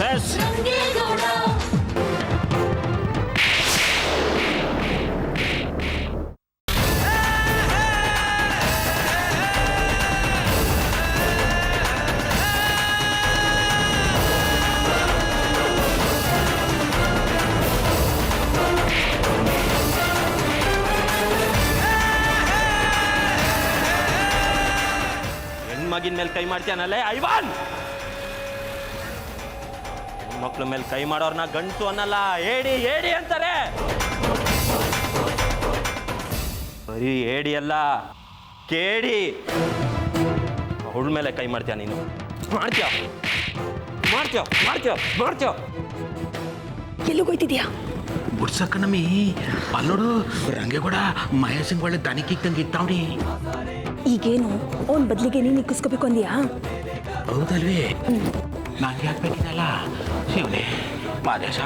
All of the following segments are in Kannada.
ವರ್ಸಸ್ ಹೆಣ್ಮಗಿನ ಮೇಲೆ ಕೈ ಮಾಡ್ತೀಯನಲ್ಲೇ ಐವಾನ್. ಹೆಣ್ಮಕ್ಳ ಮೇಲೆ ಕೈ ಮಾಡೋರ್ನ ಗಂಟು ಅನ್ನಲ್ಲ, ಏಡಿ ಏಡಿ ಅಂತಾರೆ. ಬರೀ ಏಡಿ ಅಲ್ಲ, ಕೇಡಿ. ಅವಳ ಮೇಲೆ ಕೈ ಮಾಡ್ತೀಯ ನೀನು? ಮಾಡ್ತೀಯ ಮಾಡ್ತೀಯ ಮಾಡ್ತೀಯ ಮಾಡ್ತೀಯ ಎಲ್ಲಿಗೋಯ್ತಿದ್ಯಾ? ಬುಡ್ಸಕ್ಕನಮ್ಮಿ ಅಲ್ಲೋಡು, ರಂಗೇಗೌಡ ಮಹೇಶಂಗ್ ಒಳ್ಳೆ ದನಿಕಿದ್ದಂಗೆ ಇತ್ತಾವ್ನಿ. ಈಗೇನು ಅವನ್ ಬದ್ಲಿಗೆ ನೀನು ಇಕ್ಕಿಸ್ಕೋಬೇಕು ಅಂದ್ಯಾ? ಹೌದಲ್ವೇ? ನಂಗೆ ಹಾಕ್ಬೇಕಿದಲ್ಲ ಶಿವನೇ ಮಾದೇಶ.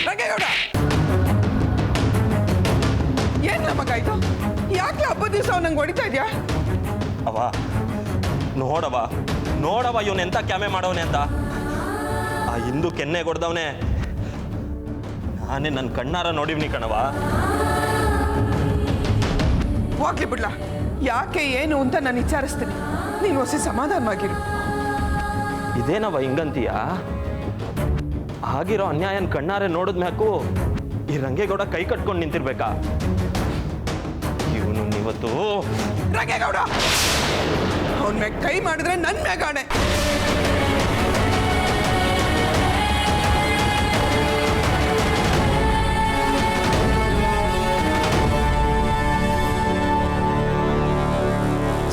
ರಂಗೇಗೌಡ ಏನ್ ಮಗ ಇದು? ಯಾಕೆ ಹಬ್ಬದ ದಿವಸ ನಂಗೆ ಹೊಡಿತಾ ಇದ್ಯಾ? ಅವ ನೋಡವ ನೋಡವ, ಇವನ್ ಎಂತ ಕ್ಯಾಮೆ ಮಾಡವನೆ ಅಂತ. ಆ ಹಿಂದೂ ಕೆನ್ನೆ ಕೊಡ್ದವನೆ ನಾನೇ ನನ್ನ ಕಣ್ಣಾರ ನೋಡಿವ್ನಿ ಕಣವ. ಹೋಗ್ಲಿ ಬಿಡ್ಲಾ, ಯಾಕೆ ಏನು ಅಂತ ನಾನು ವಿಚಾರಿಸ್ತೀನಿ. ನೀನು ಹೊಸ ಸಮಾಧಾನವಾಗಿರು. ಇದೇನವ ಹಿಂಗಂತೀಯ? ಆಗಿರೋ ಅನ್ಯಾಯನ ಕಣ್ಣಾರೆ ನೋಡಿದ್ಮ್ಯಾಕು ಈ ರಂಗೇಗೌಡ ಕೈ ಕಟ್ಕೊಂಡು ನಿಂತಿರ್ಬೇಕಾ? ಇವನು ಇವತ್ತು ರಂಗೇಗೌಡ ಅವನ ಮ್ಯಾಗ ಕೈ ಮಾಡಿದ್ರೆ ನನ್ನ ಮ್ಯಾಗಾಣೆ.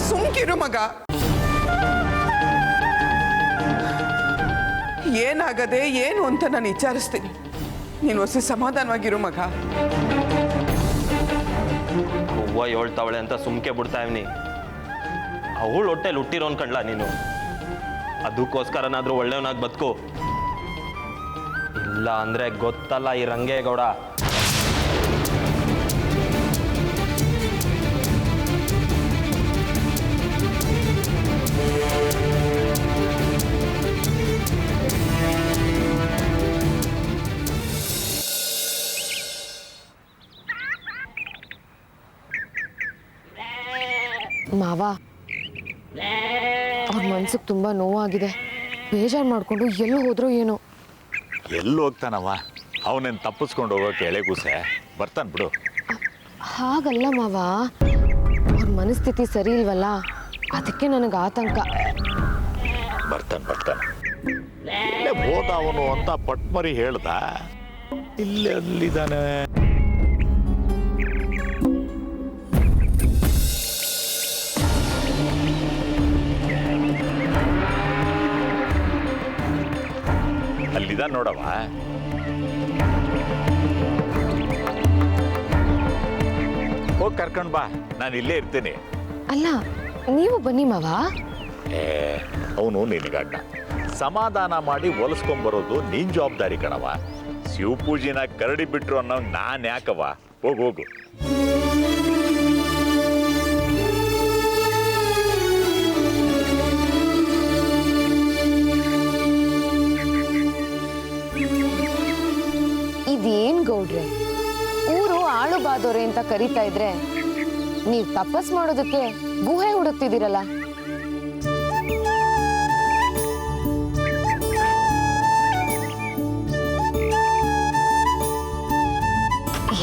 ಸುಮ್ಕಿರು ಮಗ. ಏನಾಗದೆ ಏನು ಅಂತ ನಾನು ವಿಚಾರಿಸ್ತೀನಿ. ನೀನು ಹೊಸ ಸಮಾಧಾನವಾಗಿರು ಮಗ. ಹೂವ ಹೇಳ್ತಾವಳೆ ಅಂತ ಸುಮ್ಕೆ ಬಿಡ್ತಾ ಇವ್ನಿ. ಅವಳು ಹೊಟ್ಟೆಲಿ ಹುಟ್ಟಿರೋನ್ ಕಣ್ಲ ನೀನು. ಅದಕ್ಕೋಸ್ಕರನಾದ್ರೂ ಒಳ್ಳೆಯವನಾಗಿ ಬದುಕು. ಇಲ್ಲ ಅಂದ್ರೆ ಗೊತ್ತಲ್ಲ ಈ ರಂಗೇಗೌಡ. ಮಾವ, ಅವ್ರ ಮನ್ಸಿಗೆ ತುಂಬಾ ನೋವಾಗಿದೆ. ಬೇಜಾರು ಮಾಡ್ಕೊಂಡು ಎಲ್ಲೋ ಹೋದ್ರೋ ಏನೋ. ಎಲ್ಲಿ ಹೋಗ್ತಾನವ? ಅವನೇನು ತಪ್ಪಿಸ್ಕೊಂಡು ಹೋಗೋಕೆ ಎಳೆಗೂಸೆ ಬರ್ತಾನೆ ಬಿಡು. ಹಾಗಲ್ಲ ಮಾವ, ಅವ್ರ ಮನಸ್ಥಿತಿ ಸರಿ ಇಲ್ವಲ್ಲ, ಅದಕ್ಕೆ ನನಗೆ ಆತಂಕ. ಬರ್ತಾನೆ ಇಲ್ಲೇ ಹೋದ ಅವನು ಅಂತ ಪಟ್ಮರಿ ಹೇಳ್ದ. ಇಲ್ಲೇ ಅಲ್ಲಿದ್ದಾನೆ. ಅಲ್ಲಿದ ನೋಡವ. ಹೋಗಿ ಕರ್ಕೊಂಡ್ ಬಾ, ನಾನು ಇಲ್ಲೇ ಇರ್ತೀನಿ. ಅಲ್ಲ, ನೀವು ಬನ್ನಿ ಮಾವ. ಅವನು ನಿನಗಣ್ಣ. ಸಮಾಧಾನ ಮಾಡಿ ಹೊಲಿಸ್ಕೊಂಬರೋದು ನೀನ್ ಜವಾಬ್ದಾರಿ ಕಣವ. ಶಿವಪೂಜಿನ ಕರಡಿ ಬಿಟ್ರು ಅನ್ನೋ ನಾನ್ ಯಾಕವ? ಹೋಗು. ಇದೇನ್ ಗೌಡ್ರೆ, ಊರು ಆಳು ಬಾದೋರೆ ಅಂತ ಕರೀತಾ ಇದ್ರೆ ನೀವ್ ತಪಸ್ ಮಾಡೋದಕ್ಕೆ ಗುಹೆ ಹುಡುಕ್ತಿದ್ದೀರಲ್ಲ.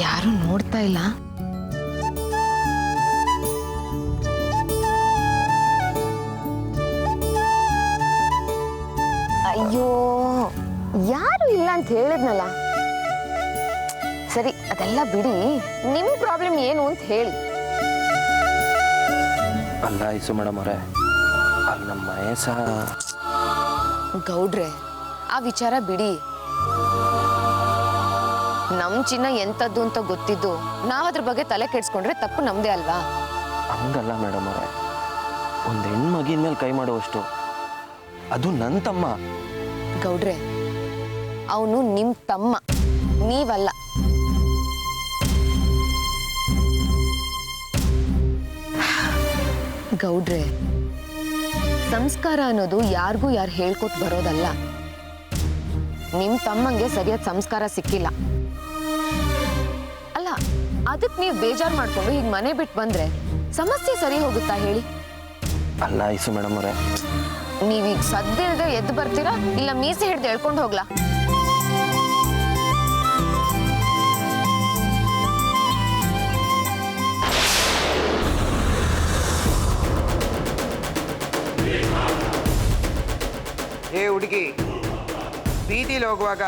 ಯಾರು ನೋಡ್ತಾ ಇಲ್ಲ. ಅಯ್ಯೋ, ಯಾರು ಇಲ್ಲ ಅಂತ ಹೇಳಿದ್ನಲ್ಲ. ಸರಿ, ಅದೆಲ್ಲ ಬಿಡಿ. ನಿಮ್ ಪ್ರಾಬ್ಲಮ್ ಏನು ಅಂತ ಹೇಳಿ. ಅಲ್ಲ ಇಸು ಮೇಡಮ್ ಅವರೇ, ಅಲ್ಲಿ ನಮ್ಮ ಮಹೇಶ. ಗೌಡ್ರೆ, ಆ ವಿಚಾರ ಬಿಡಿ. ನಮ್ ಚಿನ್ನ ಎಂತದ್ದು ಅಂತ ಗೊತ್ತಿದ್ದು ನಾವ್ ಅದ್ರ ಬಗ್ಗೆ ತಲೆ ಕೆಡ್ಸ್ಕೊಂಡ್ರೆ ತಪ್ಪು ನಮ್ದೇ ಅಲ್ವಾ? ಹಂಗಲ್ಲ ಮೇಡಮ್ ಅವರೇ, ಒಂದು ಹೆಣ್ಮಗಿನ ಮೇಲೆ ಕೈ ಮಾಡುವಷ್ಟು ಅದು ನನ್ನ ತಮ್ಮ. ಗೌಡ್ರೆ, ಅವನು ನಿಮ್ ತಮ್ಮ, ನೀವಲ್ಲ. ಗೌಡ್ರೆ, ಸಂಸ್ಕಾರ ಅನ್ನೋದು ಯಾರಿಗೂ ಯಾರು ಹೇಳ್ಕೊಟ್ ಬರೋದಲ್ಲ. ನಿಮ್ ತಮ್ಮಂಗೆ ಸರಿಯಾದ ಸಂಸ್ಕಾರ ಸಿಕ್ಕಿಲ್ಲ. ಅಲ್ಲ, ಅದಕ್ಕೆ ನೀವು ಬೇಜಾರು ಮಾಡ್ಕೊಂಡು ಹೀಗೆ ಮನೆ ಬಿಟ್ಟು ಬಂದ್ರೆ ಸಮಸ್ಯೆ ಸರಿ ಹೋಗುತ್ತಾ ಹೇಳಿ? ಅಲ್ಲ ಐಸು ಮೇಡಮ್ ಅವರೇ, ನೀವೀಗ ಸದ್ದಿಲ್ದೆ ಎದ್ದು ಬರ್ತೀರಾ ಇಲ್ಲ ಮೀಸೆ ಹಿಡ್ದು ಎಳ್ಕೊಂಡು ಹೋಗ್ಲಾ? ಏ ಹುಡುಗಿ, ಬೀದಿಲಿ ಹೋಗುವಾಗ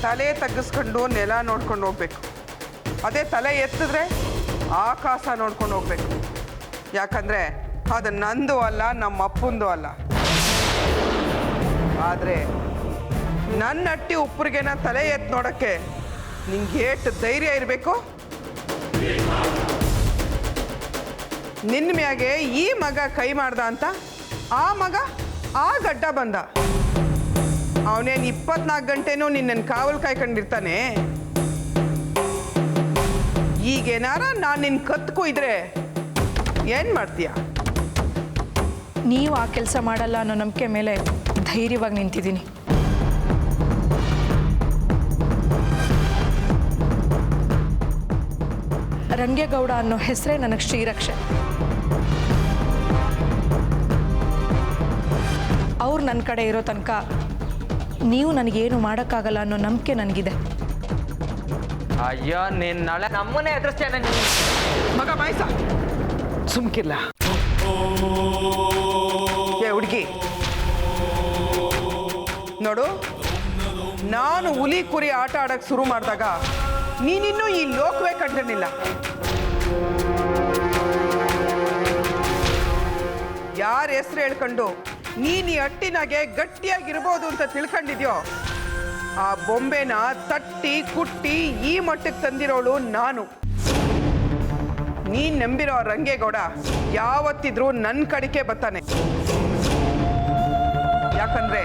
ತಲೆ ತಗ್ಗಿಸ್ಕೊಂಡು ನೆಲ ನೋಡ್ಕೊಂಡು ಹೋಗ್ಬೇಕು. ಅದೇ ತಲೆ ಎತ್ತಿದ್ರೆ ಆಕಾಶ ನೋಡ್ಕೊಂಡು ಹೋಗ್ಬೇಕು. ಯಾಕಂದ್ರೆ ಅದು ನಂದು ಅಲ್ಲ, ನಮ್ಮ ಅಪ್ಪಂದು ಅಲ್ಲ. ಆದರೆ ನನ್ನ ಅಟ್ಟಿ ಉಪ್ಪರಿಗೆನ ತಲೆ ಎತ್ತು ನೋಡೋಕ್ಕೆ ನಿಂಗೆ ಏಟು ಧೈರ್ಯ ಇರಬೇಕು. ನಿನ್ನ ಮ್ಯಾಗೆ ಈ ಮಗ ಕೈ ಮಾಡ್ದ ಅಂತ ಆ ಮಗ ಆ ಗಡ್ಡ ಬಂದ. ಅವನೇನು 24 ಗಂಟೆನೂ ನಿನ್ನನ್ನು ಕಾವಲು ಕಾಯ್ಕೊಂಡಿರ್ತಾನೆ. ಈಗೇನಾರ ನಾನು ನಿನ್ನ ಕತ್ಕೊಯ್ದ್ರೆ ಏನು ಮಾಡ್ತೀಯ? ನೀವು ಆ ಕೆಲಸ ಮಾಡಲ್ಲ ಅನ್ನೋ ನಂಬಿಕೆ ಮೇಲೆ ಧೈರ್ಯವಾಗಿ ನಿಂತಿದ್ದೀನಿ. ರಂಗೇಗೌಡ ಅನ್ನೋ ಹೆಸರೇ ನನಗೆ ಶ್ರೀರಕ್ಷೆ. ಅವ್ರು ನನ್ನ ಕಡೆ ಇರೋ ತನಕ ನೀವು ನನಗೇನು ಮಾಡೋಕ್ಕಾಗಲ್ಲ ಅನ್ನೋ ನಂಬಿಕೆ ನನಗಿದೆ. ಅಯ್ಯೋ, ನೀನು ನಾಳೆ ನಮ್ಮನ್ನೇ ಎದುರಿಸ್ತೇನೆ. ಮಗ ಬಾಯ್ಸ ಸುಮ್ಕಿಲ್ಲ. ಏ ಹುಡುಗಿ, ನೋಡು, ನಾನು ಹುಲಿ ಕುರಿ ಆಟ ಆಡಕ್ಕೆ ಶುರು ಮಾಡಿದಾಗ ನೀನಿನ್ನೂ ಈ ಲೋಕವೇ ಕಂಡಿರಲಿಲ್ಲ. ಯಾರ ಹೆಸರು ಹೇಳ್ಕೊಂಡು ನೀನು ಈ ಹಟ್ಟಿನಾಗೆ ಗಟ್ಟಿಯಾಗಿರ್ಬೋದು ಅಂತ ತಿಳ್ಕೊಂಡಿದ್ಯೋ ಆ ಬೊಂಬೆನ ತಟ್ಟಿ ಕುಟ್ಟಿ ಈ ಮಟ್ಟಕ್ಕೆ ತಂದಿರೋಳು ನಾನು. ನೀನ್ ನಂಬಿರೋ ರಂಗೇಗೌಡ ಯಾವತ್ತಿದ್ರೂ ನನ್ನ ಕಡಿಕೆ ಬರ್ತಾನೆ. ಯಾಕಂದ್ರೆ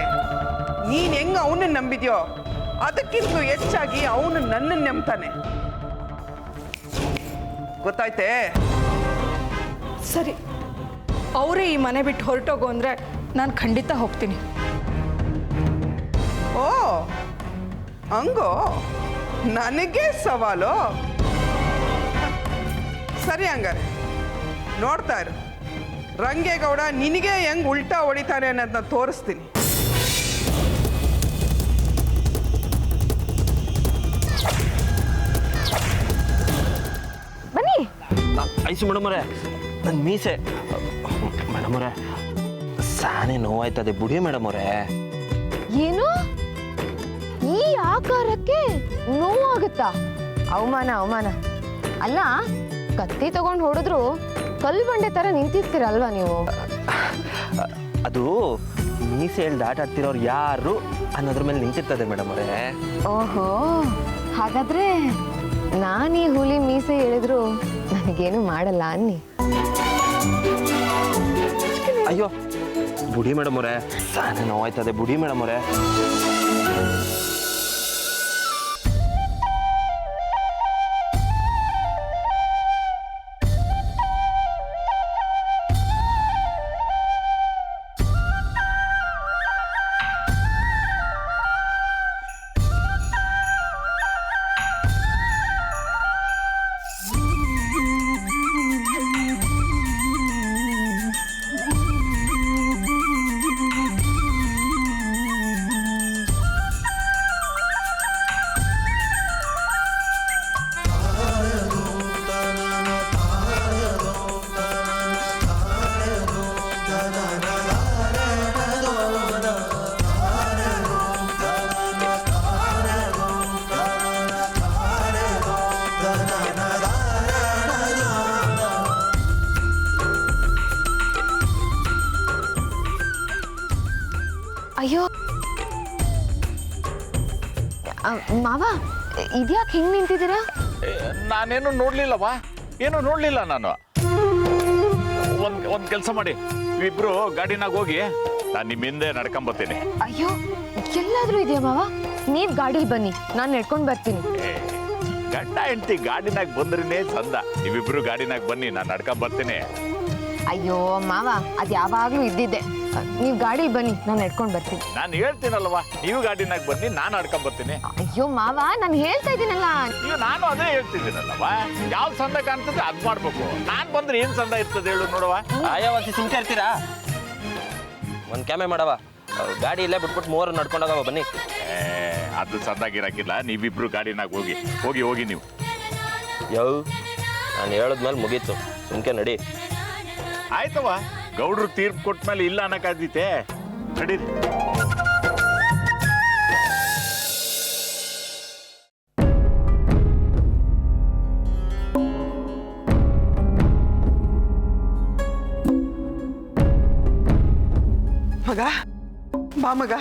ನೀನ್ ಹೆಂಗ ಅವನನ್ನ ನಂಬಿದ್ಯೋ ಅದಕ್ಕಿಂತಲೂ ಹೆಚ್ಚಾಗಿ ಅವನು ನನ್ನನ್ನು ನಂಬ್ತಾನೆ. ಗೊತ್ತಾಯ್ತೇ? ಸರಿ, ಅವರೇ ಈ ಮನೆ ಬಿಟ್ಟು ಹೊರಟೋಗು ಅಂದರೆ ನಾನು ಖಂಡಿತ ಹೋಗ್ತೀನಿ. ಓ ಹಂಗೋ, ನನಗೆ ಸವಾಲು. ಸರಿ, ಹಂಗಾರೆ ನೋಡ್ತಾ ಇರು, ರಂಗೇಗೌಡ ನಿನಗೆ ಹೆಂಗ್ ಉಲ್ಟಾ ಹೊಡಿತಾನೆ ಅನ್ನೋದನ್ನ ತೋರಿಸ್ತೀನಿ. ಬನ್ನಿ. ಐಸು ಮೇಡಮ್ ಅವರೇ, ನನ್ನ ಮೀಸೆ ಮೇಡಮ್ ಅವರೇ ಸಾನೆ ನೋವಾಯ್ತದೆ ಬುಡಿ ಮೇಡಮ್ ಅವರೇ. ಏನು? ಈ ಆಕಾರಕ್ಕೆ ನೋವಾಗುತ್ತಾ? ಅವಮಾನ ಅವಮಾನ. ಅಲ್ಲ, ಕತ್ತಿ ತಗೊಂಡು ಹೊಡೆದ್ರು ಕಲ್ಲು ಬಂಡೆ ತರ ನಿಂತಿರ್ತೀರಲ್ವಾ ನೀವು? ಅದು ಮೀಸೆಯಲ್ಲಿ ದಾಟ ಆಡ್ತಿರೋರು ಯಾರು ಅನ್ನೋದ್ರ ಮೇಲೆ ನಿಂತಿರ್ತದೆ ಮೇಡಮ್ ಅವರೇ. ಓಹೋ, ಹಾಗಾದ್ರೆ ನಾನೀ ಹುಲಿ ಮೀಸೆ ಹೇಳಿದ್ರು ನನಗೇನು ಮಾಡಲ್ಲ ಅನ್ನಿ. ಅಯ್ಯೋ ಬುಡಿ ಮೇಡಮ್ ಅವರೇ, ಸಾನೆ ನೋವಾಯ್ತದೆ ಬುಡಿ ಮೇಡಮ್ ಅವರೇ. ಅಯ್ಯೋ ಮಾವ, ಇದ್ಯಾಕೆ ಹಿಂಗ್ ನಿಂತಿದ್ದೀರಾ? ನಾನೇನು ನೋಡ್ಲಿಲ್ಲವಾ, ಏನು ನೋಡ್ಲಿಲ್ಲ ನಾನು. ಒಂದ್ ಕೆಲಸ ಮಾಡಿ, ಇಬ್ರು ಗಾಡಿನಾಗ ಹೋಗಿ ನಾನು ನಿಮ್ಮ ಹಿಂದೆ ನಡ್ಕೊಂಬರ್ತೀನಿ. ಅಯ್ಯೋ, ಎಲ್ಲಾದ್ರೂ ಇದೆಯಾ ಮಾವ? ನೀವ್ ಗಾಡಿಲಿ ಬನ್ನಿ, ನಾನು ನಡ್ಕೊಂಡು ಬರ್ತೀನಿ. ಗಂಡ ಹೆಂಡತಿ ಗಾಡಿನಾಗ ಬಂದ್ರೇನೆ ಚಂದ. ನೀವಿಬ್ರು ಗಾಡಿನಾಗ ಬನ್ನಿ, ನಾನು ನಡ್ಕೊಂಬರ್ತೀನಿ. ಅಯ್ಯೋ ಮಾವ, ಅದ್ ಯಾವಾಗ್ಲೂ ಇದ್ದಿದ್ದೆ. ನೀವು ಗಾಡಿಲಿ ಬನ್ನಿ, ನಾನು ನಡ್ಕೊಂಡು ಬರ್ತೀನಿ. ನಾನು ಹೇಳ್ತೀನಲ್ವಾ, ನೀವು ಗಾಡಿನಾಗ ಬನ್ನಿ, ನಾನು ಆಡ್ಕೊಂಡ್ ಬರ್ತೀನಿ. ಅಯ್ಯೋ ಮಾವ, ನಾನು ಹೇಳ್ತಾ ಇದ್ದೀನಲ್ಲ. ಅಯ್ಯೋ ನಾನು ಅದೇ ಹೇಳ್ತಿದ್ದೀನಲ್ಲವ, ಯಾವ್ದು ಸಂದ ಕಾಣ್ತದೆ ಅದ್ ಮಾಡ್ಬೇಕು. ನಾನ್ ಬಂದ್ರೆ ಏನ್ ಸಂದ ಇರ್ತದೆ ಹೇಳು ನೋಡುವ. ಆಯಾವಾಸಿ ಸುಮ್ಕೆ ಇರ್ತೀರಾ? ಒಂದು ಕ್ಯಾಮೆ ಮಾಡವ, ಗಾಡಿ ಇಲ್ಲೇ ಬಿಟ್ಬಿಟ್ಟು ಮೂವರು ನಡ್ಕೊಂಡೋಗವ ಬನ್ನಿ. ಅದು ಸಂದಾಗಿರಾಕಿಲ್ಲ, ನೀವಿಬ್ರು ಗಾಡಿನಾಗ ಹೋಗಿ ಹೋಗಿ ಹೋಗಿ ನೀವು. ಯವ್ ನಾನು ಹೇಳಿದ್ಮೇಲೆ ಮುಗೀತು, ಸುಮ್ಕೆ ನಡಿ. ಆಯ್ತವ, ಗೌಡ್ರು ತೀರ್ಪು ಕೊಟ್ಮೇಲೆ ಇಲ್ಲ ಅನ್ನಕ್ಕಾದೀತೆ. ನಡೀರಿ. ಮಗ ಬಾ ಮಗ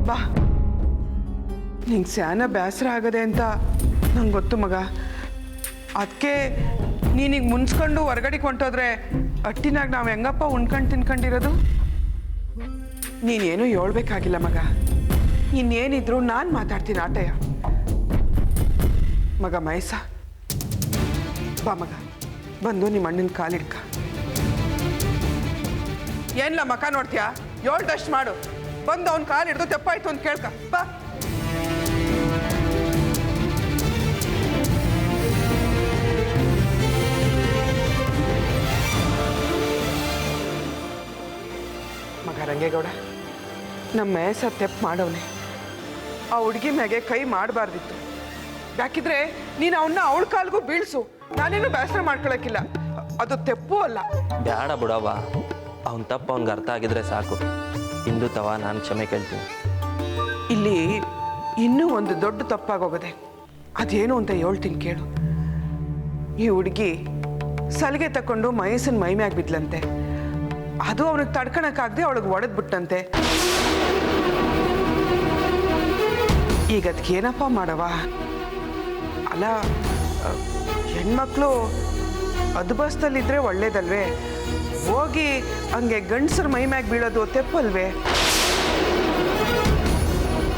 ಬಾ. ನಿಂಗೆ ಸ್ಯಾನ ಬೇಸರ ಆಗದೆ ಅಂತ ನಂಗೆ ಗೊತ್ತು ಮಗ. ಅದಕ್ಕೆ ನೀನೀಗ ಮುನ್ಸ್ಕೊಂಡು ಹೊರಗಡೆ ಹೊಂಟೋದ್ರೆ ಅಟ್ಟಿನಾಗ ನಾವು ಹೆಂಗಪ್ಪ ಉಣ್ಕೊಂಡು ತಿನ್ಕೊಂಡಿರೋದು? ನೀನೇನು ಹೇಳ್ಬೇಕಾಗಿಲ್ಲ ಮಗ. ಇನ್ನೇನಿದ್ರು ನಾನು ಮಾತಾಡ್ತೀನಿ ಆಟಯ್ಯ. ಮಗ ಮಹೇಶ ಬಾ ಮಗ, ಬಂದು ನಿಮ್ಮ ಅಣ್ಣನ ಕಾಲಿಡ್ಕ. ಏನ್ಲ ಮಕ ನೋಡ್ತೀಯಾ? ಹೇಳ್ದಷ್ಟು ಮಾಡು. ಬಂದು ಅವ್ನ ಕಾಲು ಹಿಡ್ದು ತೆಪ್ಪಾಯ್ತು ಅಂತ ಕೇಳ್ಕ ಬಾ. ಮಗ ರಂಗೇಗೌಡ, ನಮ್ಮ ಮಹೇಶ ತೆಪ್ಪು ಮಾಡವನೆ. ಆ ಹುಡುಗಿ ಮ್ಯಾಗೆ ಕೈ ಮಾಡಬಾರ್ದಿತ್ತು. ಯಾಕಿದ್ರೆ ನೀನು ಅವನ್ನ ಅವಳ ಕಾಲ್ಗೂ ಬೀಳ್ಸು. ನಾನೇನು ಬೇಸರ ಮಾಡ್ಕೊಳಕ್ಕಿಲ್ಲ, ಅದು ತೆಪ್ಪು ಅಲ್ಲ. ಬೇಡ ಬಿಡವ, ಅವನ ತಪ್ಪು ಅವ್ನಿಗೆ ಅರ್ಥ ಆಗಿದ್ರೆ ಸಾಕು. ಇಂದು ತವ ನಾನು ಕ್ಷಮೆ ಕೇಳ್ತೀನಿ. ಇಲ್ಲಿ ಇನ್ನೂ ಒಂದು ದೊಡ್ಡ ತಪ್ಪಾಗೋಗದೆ. ಅದೇನು ಅಂತ ಹೇಳ್ತೀನಿ ಕೇಳು. ಈ ಹುಡುಗಿ ಸಲಿಗೆ ತಕೊಂಡು ಮಹೇಶನ್ ಮೈ ಮ್ಯಾಗ ಬಿದ್ಲಂತೆ. ಅದು ಅವನಿಗೆ ತಡ್ಕೊಳಕ್ಕಾಗದೆ ಅವಳಿಗೆ ಒಡೆದ್ಬಿಟ್ಟಂತೆ. ಈಗ ಅದಕ್ಕೆ ಏನಪ್ಪ ಮಾಡವ? ಅಲ್ಲ, ಹೆಣ್ಮಕ್ಳು ಅದ್ಬಸ್ತಲ್ಲಿದ್ರೆ ಒಳ್ಳೇದಲ್ವೇ? ಹೋಗಿ ಹಂಗೆ ಗಂಡಸರ ಮೈ ಮ್ಯಾಗ ಬೀಳೋದು ತೆಪ್ಪಲ್ವೇ?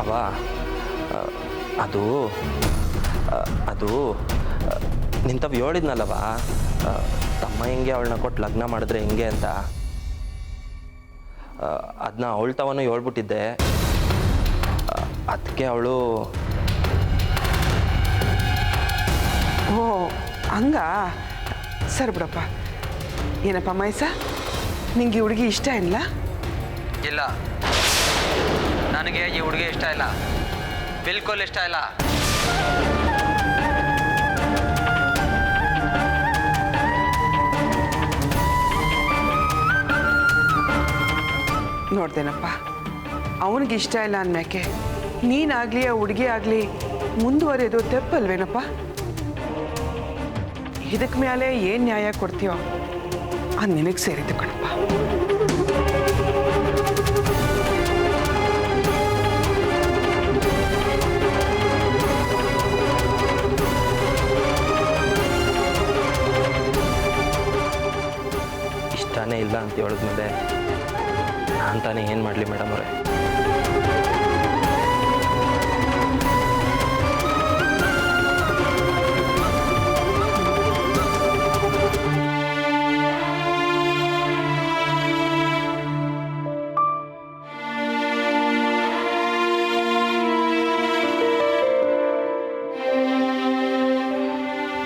ಅವ ಅದು ಅದು ನಿಂತವ್ ಹೇಳಿದ್ನಲ್ಲವ, ತಮ್ಮ ಹಿಂಗೆ ಅವಳನ್ನ ಕೊಟ್ಟು ಲಗ್ನ ಮಾಡಿದ್ರೆ ಹಿಂಗೆ ಅಂತ. ಅದನ್ನ ಅವಳ ತವನು ಹೇಳ್ಬಿಟ್ಟಿದ್ದೆ. ಅದಕ್ಕೆ ಅವಳು ಓ ಹಂಗ? ಸರಿ ಬಿಡಪ್ಪ. ಏನಪ್ಪ ಮಹೇಶ, ನಿಂಗೆ ಈ ಹುಡುಗಿ ಇಷ್ಟ ಇಲ್ಲ? ಇಲ್ಲ, ನನಗೆ ಈ ಹುಡುಗಿ ಇಷ್ಟ ಇಲ್ಲ, ಬಿಲ್ಕುಲ್ ಇಷ್ಟ ಇಲ್ಲ. ನೋಡ್ದೇನಪ್ಪ, ಅವನಿಗೆ ಇಷ್ಟ ಇಲ್ಲ ಅಂದ್ಮ್ಯಾಕೆ ನೀನಾಗಲಿ ಆ ಹುಡುಗಿ ಆಗಲಿ ಮುಂದುವರೆಯೋದು ತೆಪ್ಪಲ್ವೇನಪ್ಪ? ಇದಕ್ಕೆ ಮೇಲೆ ಏನು ನ್ಯಾಯ ಕೊಡ್ತೀಯೋ ಅದು ನಿನಗೆ ಸೇರಿದ್ದು ಕಣಪ್ಪ. ಇಷ್ಟನೇ ಇಲ್ಲ ಅಂತ ಹೇಳಿದ್ಮೇಲೆ ನಾನು ತಾನೇ ಏನು ಮಾಡಲಿ ಮೇಡಮ್ ಅವರೇ?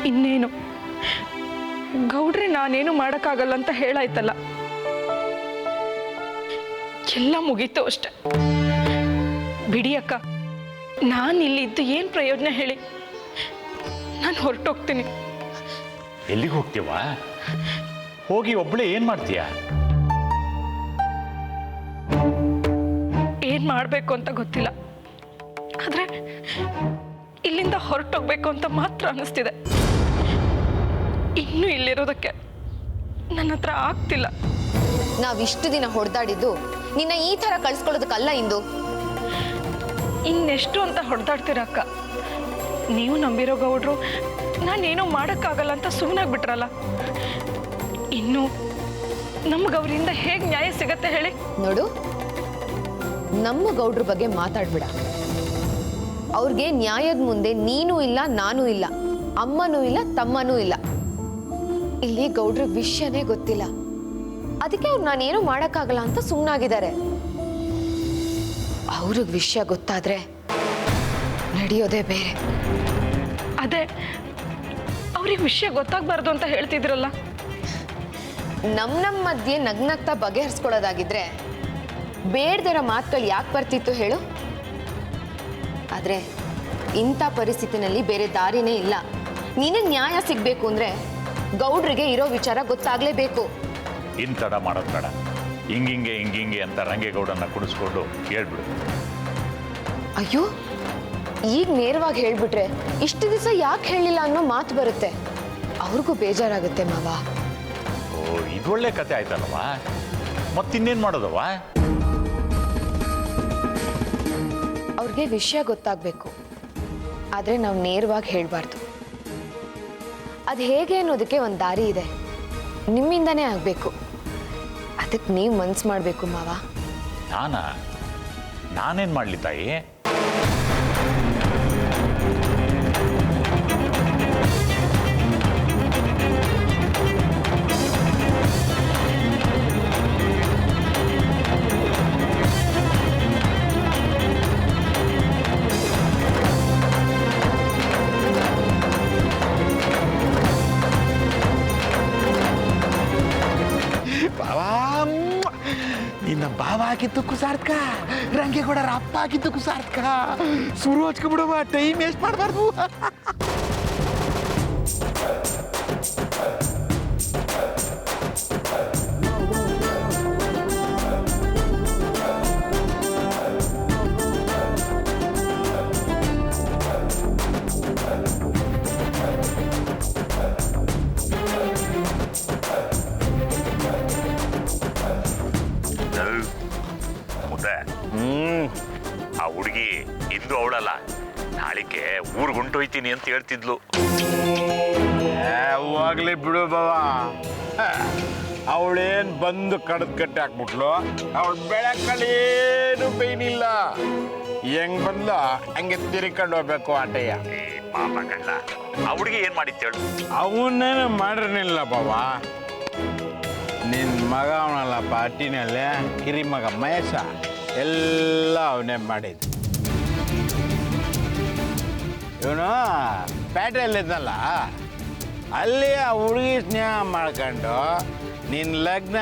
ಇನ್ನೇನು ಗೌಡ್ರೆ ನಾನೇನು ಮಾಡೋಕ್ಕಾಗಲ್ಲ ಅಂತ ಹೇಳಾಯ್ತಲ್ಲ, ಎಲ್ಲ ಮುಗೀತು ಅಷ್ಟೆ. ಬಿಡಿ ಅಕ್ಕ, ನಾನು ಇಲ್ಲಿದ್ದು ಏನು ಪ್ರಯೋಜನ ಹೇಳಿ? ನಾನು ಹೊರಟೋಗ್ತೀನಿ. ಎಲ್ಲಿಗೆ ಹೋಗ್ತೀವ? ಹೋಗಿ ಒಬ್ಳೆ ಏನ್ ಮಾಡ್ತೀಯ? ಏನು ಮಾಡಬೇಕು ಅಂತ ಗೊತ್ತಿಲ್ಲ, ಆದರೆ ಇಲ್ಲಿಂದ ಹೊರಟೋಗ್ಬೇಕು ಅಂತ ಮಾತ್ರ ಅನ್ನಿಸ್ತಿದೆ. ಇನ್ನೂ ಇಲ್ಲಿರೋದಕ್ಕೆ ನನ್ನ ಹತ್ರ ಆಗ್ತಿಲ್ಲ. ನಾವಿಷ್ಟು ದಿನ ಹೊಡೆದಾಡಿದ್ದು ನಿನ್ನ ಈ ಥರ ಕಳ್ಸ್ಕೊಳ್ಳೋದಕ್ಕಲ್ಲ ಇಂದು. ಇನ್ನೆಷ್ಟು ಅಂತ ಹೊಡೆದಾಡ್ತೀರ ಅಕ್ಕ? ನೀವು ನಂಬಿರೋ ಗೌಡ್ರು ನಾನೇನೋ ಮಾಡೋಕ್ಕಾಗಲ್ಲ ಅಂತ ಸುಮ್ಮನಾಗ್ಬಿಟ್ರಲ್ಲ. ಇನ್ನು ನಮ್ಗೆ ಅವರಿಂದ ಹೇಗೆ ನ್ಯಾಯ ಸಿಗತ್ತೆ ಹೇಳಿ? ನೋಡು, ನಮ್ಮ ಗೌಡ್ರ ಬಗ್ಗೆ ಮಾತಾಡ್ಬಿಡ. ಅವ್ರಿಗೆ ನ್ಯಾಯದ ಮುಂದೆ ನೀನೂ ಇಲ್ಲ, ನಾನೂ ಇಲ್ಲ, ಅಮ್ಮನೂ ಇಲ್ಲ, ತಮ್ಮನೂ ಇಲ್ಲ. ಇಲ್ಲಿ ಗೌಡ್ರ ವಿಷಯನೇ ಗೊತ್ತಿಲ್ಲ. ಅದಕ್ಕೆ ಅವ್ರು ನಾನೇನು ಮಾಡೋಕ್ಕಾಗಲ್ಲ ಅಂತ ಸುಮ್ಮನಾಗಿದ್ದಾರೆ. ಅವ್ರಿಗೆ ವಿಷಯ ಗೊತ್ತಾದ್ರೆ ನಡೆಯೋದೇ ಬೇರೆ. ಅದೇ ಅವ್ರಿಗೆ ವಿಷಯ ಗೊತ್ತಾಗಬಾರ್ದು ಅಂತ ಹೇಳ್ತಿದ್ರಲ್ಲ. ನಮ್ಮ ಮಧ್ಯೆ ನಗ್ನಗ್ತಾ ಬಗೆಹರಿಸ್ಕೊಳ್ಳೋದಾಗಿದ್ರೆ ಬೇಡ್ದಿರೋ ಮಾತುಗಳು ಯಾಕೆ ಬರ್ತಿತ್ತು ಹೇಳು? ಆದ್ರೆ ಇಂಥ ಪರಿಸ್ಥಿತಿನಲ್ಲಿ ಬೇರೆ ದಾರಿನೇ ಇಲ್ಲ. ನಿನಗೆ ನ್ಯಾಯ ಸಿಗ್ಬೇಕು ಅಂದ್ರೆ ಗೌಡ್ರಿಗೆ ಇರೋ ವಿಚಾರ ಗೊತ್ತಾಗ್ಲೇಬೇಕು. ಇನ್ ತಡ ಮಾಡೋದು ಬೇಡ. ಹಿಂಗಿಂಗೆ ಅಂತ ರಂಗೇಗೌಡನ್ನ ಕುಡಿಸ್ಕೊಂಡು ಹೇಳ್ಬಿಡು. ಅಯ್ಯೋ, ಈಗ ನೇರವಾಗಿ ಹೇಳ್ಬಿಟ್ರೆ ಇಷ್ಟು ದಿವಸ ಯಾಕೆ ಹೇಳಿಲ್ಲ ಅನ್ನೋ ಮಾತು ಬರುತ್ತೆ. ಅವ್ರಿಗೂ ಬೇಜಾರಾಗುತ್ತೆ ಮಾವ. ಓ, ಇದೊಳ್ಳೆ ಕತೆ ಆಯ್ತಲ್ವಾ? ಮತ್ತಿನ್ನೇನು ಮಾಡೋದವ? ಅವ್ರಿಗೆ ವಿಷಯ ಗೊತ್ತಾಗಬೇಕು, ಆದರೆ ನಾವು ನೇರವಾಗಿ ಹೇಳಬಾರ್ದು. ಅದು ಹೇಗೆ ಅನ್ನೋದಕ್ಕೆ ಒಂದು ದಾರಿ ಇದೆ, ನಿಮ್ಮಿಂದನೇ ಆಗಬೇಕು. ಅದಕ್ಕೆ ನೀವು ಮನ್ಸು ಮಾಡಬೇಕು ಮಾವ. ನಾನೇನು ಮಾಡಲಿ ತಾಯಿ? ನಿನ್ನ ಬಾವ ಆಗಿದ್ದಕ್ಕೂ ಸಾರ್ಥಕ, ರಂಗೇಗೌಡರ ಅಪ್ಪ ಆಗಿದ್ದಕ್ಕೂ ಸಾರ್ಥಕ. ಶುರು ಹಚ್ಕೊಬಿಡುವ, ಟೈಮ್ ವೇಸ್ಟ್ ಮಾಡಬಾರ್ದು. ಆ ಹುಡುಗಿ ಇಂದು ಅವಳಲ್ಲ, ನಾಳಿಕೆ ಊರಿಗೆ ಹೊಂಟೋಯ್ತೀನಿ ಅಂತ ಹೇಳ್ತಿದ್ಲು. ಹೋಗ್ಲಿ ಬಿಡು ಬಾವ, ಅವಳೇನ್ ಬಂದು ಕಡ್ದು ಕಟ್ಟಿ ಹಾಕ್ಬಿಟ್ಲು. ಅವಳು ಬೆಳಕಳೇನು ಪೈನಿಲ್ಲ, ಹೆಂಗ್ ಬಂದ್ಲು ಹಂಗೆ ತಿರ್ಕೊಂಡು ಹೋಗ್ಬೇಕು ಆಟಯ್ಯ. ಪಾಪ ಕಳ್ಳ, ಆ ಹುಡುಗಿ ಏನ್ ಮಾಡಿತ್ತೇಳು? ಅವನ್ನೇನು ಮಾಡಿರ್ನಿಲ್ಲ ಬಾವ. ನಿನ್ನ ಮಗ ಅವನಲ್ಲಪ್ಪ ಅಟ್ಟಿನಲ್ಲೇ, ಕಿರಿ ಮಗ ಮಹೇಶ, ಎಲ್ಲ ಅವನೇ ಮಾಡಿದ್ದು. ಇವನು ಪೇಟೆಯಲ್ಲಿದ್ದಲ್ಲ, ಅಲ್ಲಿ ಆ ಹುಡುಗಿ ಸ್ನೇಹ ಮಾಡ್ಕೊಂಡು ನೀನು ಲಗ್ನ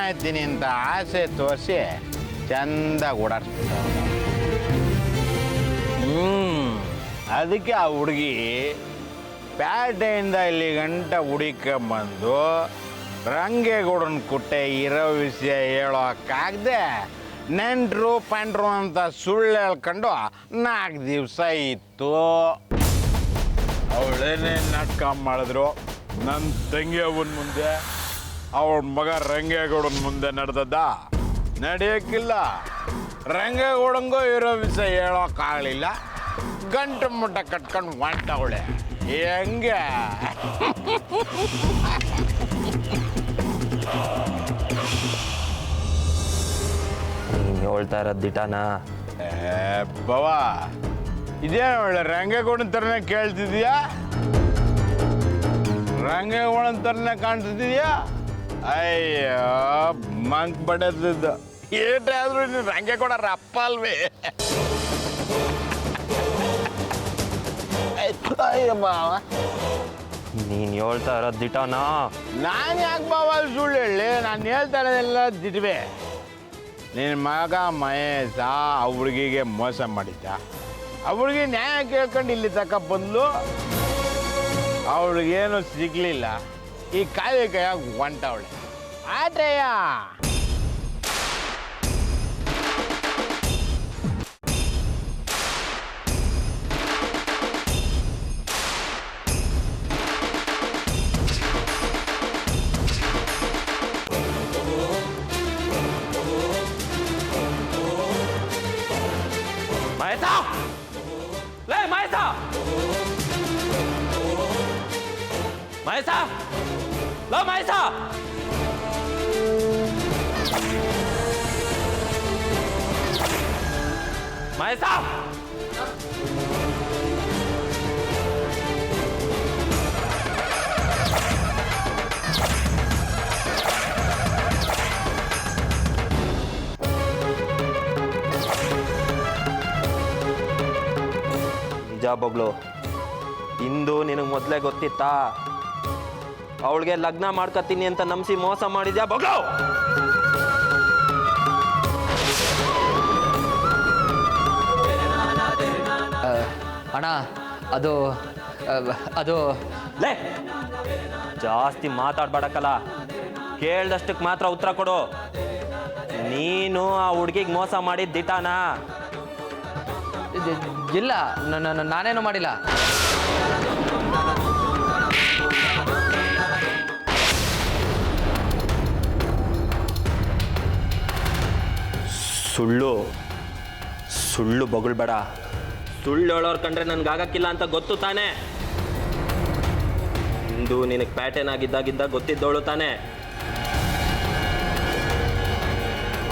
ಆಯ್ತೀನಿ ಅಂತ ಆಸೆ ತೋರಿಸಿ ಚಂದಾಗಿ ಓಡಾಡ್ಸ್ಬಿಟ್ಟ. ಅದಕ್ಕೆ ಆ ಹುಡುಗಿ ಪೇಟೆಯಿಂದ ಇಲ್ಲಿ ಗಂಟ ಹುಡುಕೊಂಬಂದು ರಂಗೇಗೌಡನ ಕುಟ್ಟೆ ಇರೋ ವಿಷಯ ಹೇಳೋಕ್ಕಾಗದೆ ನೆಂಟ್ರು ಪಂಡ್ರು ಅಂತ ಸುಳ್ಳು ಹೇಳ್ಕೊಂಡು 4 ದಿವಸ ಇತ್ತು. ಅವಳೇನೇ ನಾಟಕ ಮಾಡಿದ್ರು ನನ್ನ ತಂಗಿ ಅವನ ಮುಂದೆ, ಅವಳ ಮಗ ರಂಗೇಗೌಡನ ಮುಂದೆ ನಡೆದದ್ದ. ನಡೆಯೋಕ್ಕಿಲ್ಲ. ರಂಗೇಗೌಡಂಗೂ ಇರೋ ವಿಷಯ ಹೇಳೋಕ್ಕಾಗಲಿಲ್ಲ. ಗಂಟು ಮುಟ್ಟ ಕಟ್ಕೊಂಡು ಹೊಂಟವಳೆ. ಹೆಂಗೆ ನೀನು ಹೇಳ್ತಾ ಇರೋದು ದಿಟಾನ? ಬವ, ಇದೇನು ಒಳ್ಳೆ ರಂಗೇಗೌಡನ ಥರನೇ ಕೇಳ್ತಿದ್ಯಾ? ರಂಗೇಗೌಡನ ಥರನೇ ಕಾಣ್ತಿದ್ಯಾ? ಅಯ್ಯೋ, ಮಂಕ್ ಬಡದ್ದು. ಏಟೇ ಆದ್ರೂ ನೀನು ರಂಗೇಗೌಡ ಅಪ್ಪ ಅಲ್ವೇ? ಅಯ್ಯ ಬಾವ, ನೀನು ಹೇಳ್ತಾ ಇರೋದು ದಿಟಾನ? ನಾನು ಯಾಕೆ ಬಾವ ಸುಳ್ಳು ಹೇಳಿ? ನಾನು ಹೇಳ್ತಾ ಇರೋದೆಲ್ಲ ದಿಟ್ವೆ. ನಿನ್ನ ಮಗ ಮಹೇಶ ಆ ಹುಡುಗಿಗೆ ಮೋಸ ಮಾಡಿದ್ದ. ಆ ಹುಡುಗಿ ನ್ಯಾಯ ಕೇಳ್ಕೊಂಡು ಇಲ್ಲಿ ತಕ್ಕ ಬಂದ್ಲು. ಅವಳಿಗೇನು ಸಿಗ್ಲಿಲ್ಲ. ಈ ಕಾಯಿ ಕೈಯಾಗ ಹೊಂಟವಳೆ ಆಟಯ್ಯ. ಮಹೇಶ, ಲೇ ಮಹೇಶ, ಮಹೇಶ, ಲೋ ಮಹೇಶ, ಮಹೇಶ, ನಿಜ ಬೊಗ್ಳು, ಇಂದು ನಿನಗೆ ಮೊದಲೇ ಗೊತ್ತಿತ್ತಾ? ಅವಳಿಗೆ ಲಗ್ನ ಮಾಡ್ಕೊತೀನಿ ಅಂತ ನಂಬಿಸಿ ಮೋಸ ಮಾಡಿದ್ಯಾ ಬೊಗ್ಳು? ಅಣ್ಣ ಅದು ಅದು ಲೇ, ಜಾಸ್ತಿ ಮಾತಾಡ್ಬೇಡಕ್ಕಲ್ಲ, ಕೇಳ್ದಷ್ಟಕ್ಕೆ ಮಾತ್ರ ಉತ್ತರ ಕೊಡು. ನೀನು ಆ ಹುಡುಗಿಗೆ ಮೋಸ ಮಾಡಿದ ದಿಟಾನಾ? ಇಲ್ಲ, ನಾನೇನು ಮಾಡಿಲ್ಲ. ಸುಳ್ಳು ಸುಳ್ಳು ಬೊಗಳ್ಬೇಡ. ಸುಳ್ಳು ಹೇಳೋರು ಕಂಡ್ರೆ ನನ್ಗಾಗಕ್ಕಿಲ್ಲ ಅಂತ ಗೊತ್ತು ತಾನೆ. ಇಂದು ನಿನಗೆ ಪ್ಯಾಟರ್ನ್ ಆಗಿದ್ದಾಗಿದ್ದ ಗೊತ್ತಿದ್ದವಳು ತಾನೆ.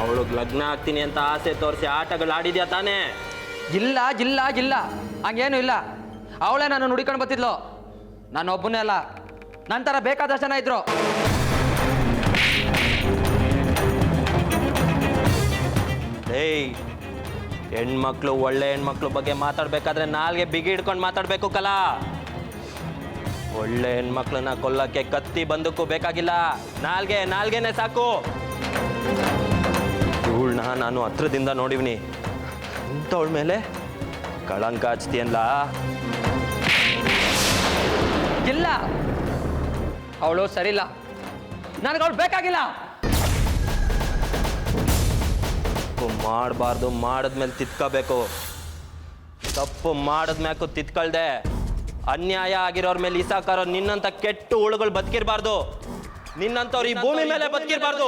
ಅವಳಿಗೆ ಲಗ್ನ ಆಗ್ತೀನಿ ಅಂತ ಆಸೆ ತೋರಿಸಿ ಆಟಗಳು ಆಡಿದ್ಯಾ ತಾನೆ? ಇಲ್ಲ ಇಲ್ಲ ಇಲ್ಲ, ಹಂಗೇನು ಇಲ್ಲ. ಅವಳೇ ನಾನು ಹುಡುಕೊಂಡು ಬರ್ತಿದ್ಲು, ನಾನು ಒಬ್ಬನೇ ಅಲ್ಲ, ನಂತರ ಬೇಕಾದಷ್ಟು ಜನ ಇದ್ರು. ಏಯ್, ಹೆಣ್ಮಕ್ಳು ಒಳ್ಳೆ ಹೆಣ್ಮಕ್ಳು ಬಗ್ಗೆ ಮಾತಾಡ್ಬೇಕಾದ್ರೆ ನಾಲ್ಗೆ ಬಿಗಿ ಹಿಡ್ಕೊಂಡು ಮಾತಾಡ್ಬೇಕು ಕಲ. ಒಳ್ಳೆ ಹೆಣ್ಮಕ್ಳನ್ನ ಕೊಲ್ಲಕ್ಕೆ ಕತ್ತಿ ಬಂದಕ್ಕೂ ಬೇಕಾಗಿಲ್ಲ, ನಾಲ್ಗೆನೆ ಸಾಕು. ಇವಳನ್ನ ನಾನು ಹತ್ರದಿಂದ ನೋಡಿವ್ನಿ, ಇಂಥವಳ ಮೇಲೆ ಕಳಂಕ ಹಚ್ತೀಯಲ್ಲ. ಇಲ್ಲ, ಅವಳು ಸರಿಯಿಲ್ಲ, ನನಗೆ ಅವಳು ಬೇಕಾಗಿಲ್ಲ. ಮಾಡಬಾರ್ದು, ಮಾಡಿದ್ಮೇಲೆ ತಿತ್ಕೋಬೇಕು. ತಪ್ಪು ಮಾಡಿದ್ಮ್ಯಾಕು ತಿತ್ಕೊಳ್ದೆ ಅನ್ಯಾಯ ಆಗಿರೋರ್ ಮೇಲೆ ಇಸಾಕಾರೋ ನಿನ್ನಂತ ಕೆಟ್ಟು ಹುಳುಗಳು ಬದುಕಿರ್ಬಾರ್ದು. ನಿನ್ನಂತವ್ರು ಈ ಭೂಮಿ ಮೇಲೆ ಬದುಕಿರ್ಬಾರ್ದು.